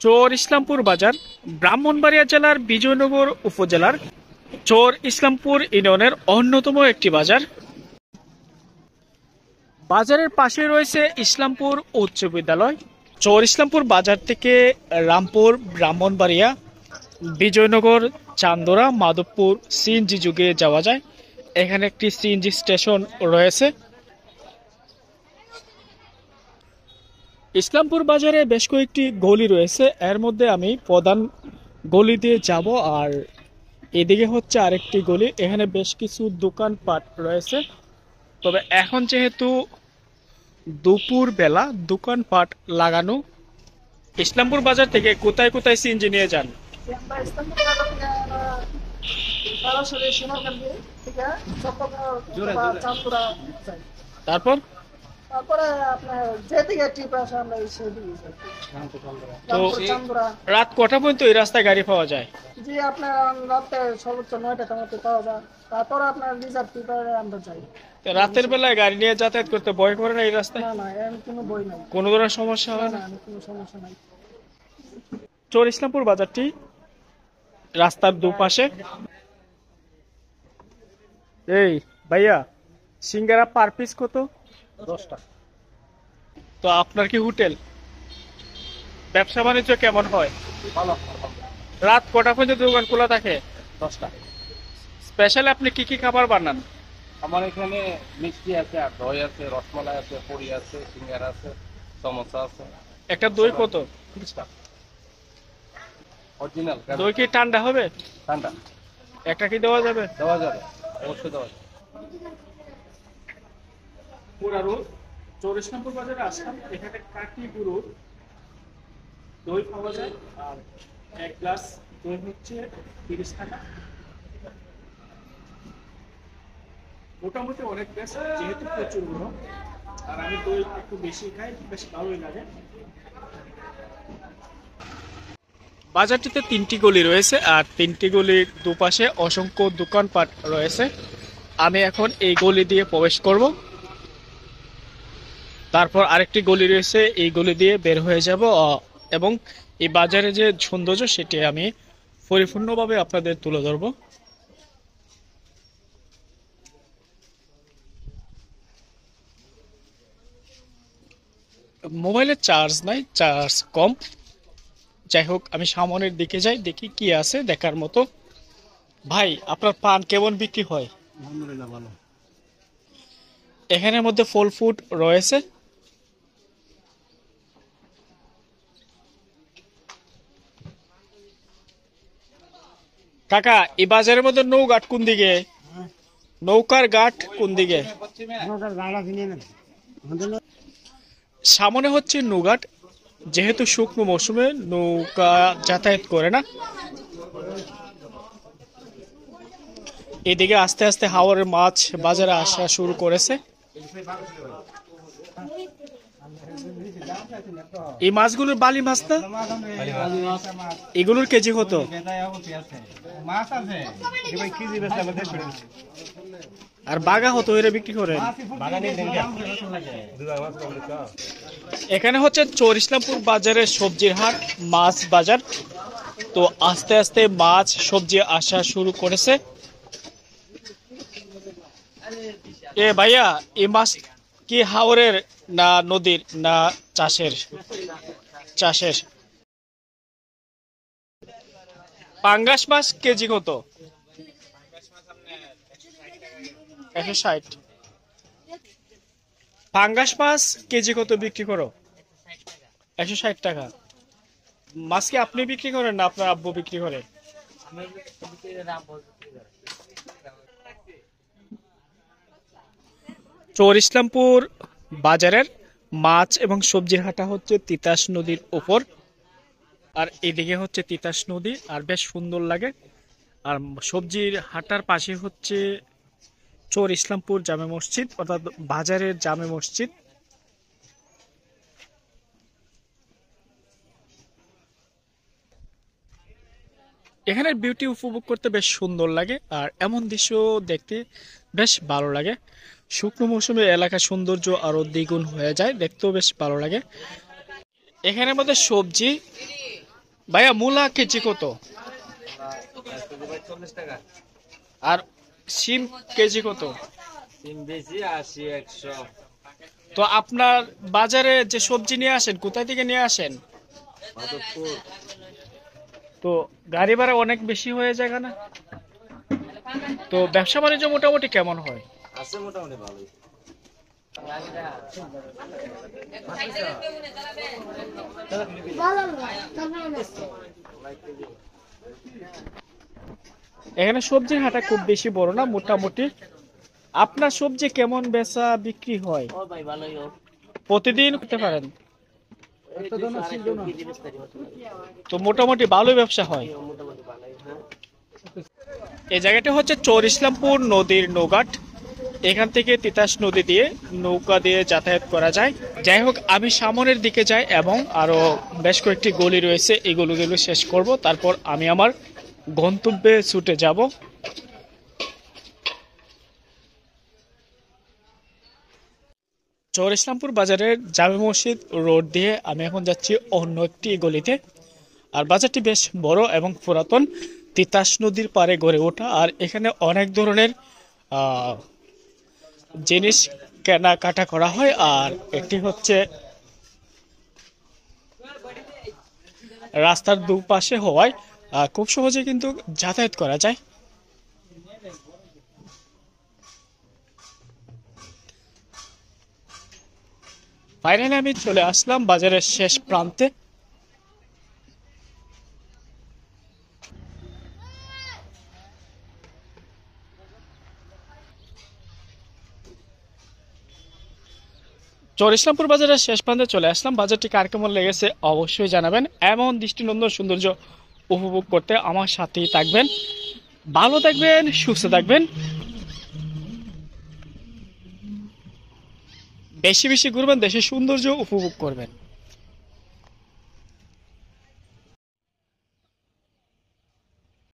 চর ইসলামপুর বাজার ব্রাহ্মণবাড়িয়া জেলার বিজয়নগর উপজেলার চর ইসলামপুর ইউনিয়নের অন্যতম একটি বাজার। বাজারের পাশে রয়েছে ইসলামপুর উচ্চ বিদ্যালয়। চর ইসলামপুর বাজার থেকে রামপুর, ব্রাহ্মণবাড়িয়া, বিজয়নগর, চান্দোরা, মাধবপুর সিএনজি যুগে যাওয়া যায়। এখানে একটি সিএনজি স্টেশন রয়েছে। ইসলামপুর বাজারে বেশ কয়েকটি গলি রয়েছে, এর মধ্যে আমি প্রধান গলি দিয়ে যাব, আর এদিকে হচ্ছে আরেকটি গলি। এখানে বেশ কিছু দোকানপাট রয়েছে, তবে এখন যেহেতু দুপুর বেলা দোকানপাট লাগানো। ইসলামপুর বাজার থেকে কোথায় কোথায় সিএনজি নিয়ে যান? তারপর তারপরে আপনার যেদিকে ট্রিপ আসে আমরা সেদিকে যাই। তো চান্দুরা রাত কটা পর্যন্ত এই রাস্তায় গাড়ি পাওয়া যায়? জি আপনার রাতে সর্বোচ্চ 9টার মধ্যে পাওয়া যায়। তারপরে আপনার রিজার্ভ ট্রিপে আমরা যাই। তো রাতের বেলায় গাড়ি নিয়ে যাতায়াত করতে ভয় করে না এই রাস্তায়? না না এমন কোনো বই নাই, কোনো ধরনের সমস্যা হয় না? না কোনো সমস্যা নাই। চর ইসলামপুর বাজারটি রাস্তার দুপাশে। এই ভাইয়া, সিঙ্গারা পার পিস কত? 10টা। তো আপনার কি হোটেল? ব্যবসা বাণিজ্য কেমন হয়? ভালো। রাত কটা পর্যন্ত দোকান খোলা থাকে? 10টা। স্পেশাল আপনি কি কি খাবার বানান? আমার এখানে মিষ্টি আছে, আর দই আছে, রসমালাই আছে, পুরি আছে, সিঙ্গারা আছে, সমোসা আছে। একটা দই কত? অরিজিনাল দই কি ঠান্ডা হবে? ঠান্ডা একটা কি দেওয়া যাবে? দেওয়া যাবে, অবশ্যই দেওয়া যাবে। পুরারো চর ইসলামপুর বাজারে আসলাম, এখানে কাটি গুঁড়োর দই পাওয়া যায়, আর এক গ্লাস দই হচ্ছে 30 টাকা। মোটামুটি অনেক বেশ, যেহেতু প্রচুর গুঁড়ো, আর আমি দই একটু বেশি খাই, বেশ ভালোই লাগে। বাজারটিতে 3টি গলি রয়েছে, আর 3টি গলির দুপাশে অসংখ্য দোকানপাট রয়েছে। আমি এখন এই গলি দিয়ে প্রবেশ করব, তারপর আরেকটি গলি রয়েছে, এই গলি দিয়ে বের হয়ে যাব, এবং এই বাজারে যে সৌন্দর্য সেটি আমি পরিপূর্ণভাবে আপনাদের তুলে ধরব। মোবাইলে চার্জ নাই, চার্জ কম। যাই হোক, আমি সামনের দিকে যাই, দেখি কি আছে দেখার মতো। ভাই, আপনার পান কেমন বিক্রি হয়? আলহামদুলিল্লাহ ভালো। এখানের মধ্যে ফল ফুড রয়েছে। কাকা, এই বাজারের মধ্যে নৌঘাট কোন দিকে? নৌকার ঘাট কোন দিকে? সামনে হচ্ছে নৌঘাট। যেহেতু শুকনো মৌসুমে নৌকা যাতায়াত করে না। এদিকে আস্তে আস্তে হাওরের মাছ বাজারে আসা শুরু করেছে। এই মাছগুলোর বালি মাছ না? এগুলোর কেজি কত? আর বাগা কত এর বিক্রি করে? এখানে হচ্ছে চর ইসলামপুর বাজারের সবজির হাট, মাছ বাজার। তো আস্তে আস্তে মাছ সবজি আসা শুরু করেছে। এ ভাইয়া, এই মাছ কি হাওরের না নদীর না চাষের? চাষের। পাঙ্গাস মাছ কেজি কত? 160। পাঙ্গাস মাছ কেজি কত বিক্রি করো? 160 টাকা। মাছ কি আপনি বিক্রি করেন না আপনার আব্বু বিক্রি করে? চর ইসলামপুর বাজারের মাছ এবং সবজির হাটা হচ্ছে তিতাস নদীর উপর, আর এদিকে হচ্ছে তিতাস নদী, আর বেশ সুন্দর লাগে। আর সবজির হাটার পাশে হচ্ছে চর ইসলামপুর জামে মসজিদ, অর্থাৎ বাজারের জামে মসজিদ। এখানের বিউটি উপভোগ করতে বেশ সুন্দর লাগে, আর এমন দৃশ্য দেখতে বেশ ভালো লাগে। শুকনো মৌসুমে এলাকার সৌন্দর্য আরো দ্বিগুণ হয়ে যায়, দেখতেও বেশ ভালো লাগে। এখানের মধ্যে সবজি ভাইয়া মূলা কেজি কত? 40 টাকা। আর সিম কেজি কত? সিম বেশি 80 100। তো আপনার বাজারে যে সবজি নিয়ে আসেন কোথা থেকে নিয়ে আসেন? মাধবপুর। তো গাড়ি ভাড়া অনেক বেশি হয়ে যায় না? তো ব্যবসা বাণিজ্য মোটামুটি কেমন হয়? আছে মোটামুটি ভালোই। এখানে সবজির হাটটা খুব বেশি বড় না, মোটামুটি। আপনার সবজি কেমন বেচা বিক্রি হয়? ও ভাই ভালোই হোক। প্রতিদিন করতে পারেন? একটা দোনো ছিল না। তো মোটামুটি ভালোই ব্যবসা হয়। মোটামুটি ভালোই। হ্যাঁ। এই জায়গাটা হচ্ছে চর ইসলামপুর নদীর নৌঘাট। এখান থেকে তিতাস নদী দিয়ে নৌকা দিয়ে যাতায়াত করা যায়। যাই হোক, আমি সামনের দিকে যাই এবং আরো বেশ কয়েকটি গলি রয়েছে, এই গলিগুলো শেষ করব, তারপর আমি আমার গন্তব্যে ছুটে যাব। চর ইসলামপুর বাজারের জামে মসজিদ রোড দিয়ে আমি এখন যাচ্ছি অন্য একটি গলিতে। আর বাজারটি বেশ বড় এবং পুরাতন, তিতাস নদীর পাড়ে গড়ে ওঠা। আর এখানে অনেক ধরনের জিনিস কেনাকাটা করা হয়। আর একটি হচ্ছে রাস্তার দুপাশে হওয়ায় খুব সহজে কিন্তু যাতায়াত করা যায়। ফাইনালি আমি চলে আসলাম বাজারের শেষ প্রান্তে। চর ইসলামপুর বাজারের শেষ প্রান্তে চলে আসলাম। বাজারটি কার কেমন লেগেছে অবশ্যই জানাবেন। এমন দৃষ্টিনন্দন সৌন্দর্য উপভোগ করতে আমার সাথেই থাকবেন। ভালো থাকবেন, সুস্থ থাকবেন, বেশি বেশি ঘুরবেন, দেশের সৌন্দর্য উপভোগ করবেন।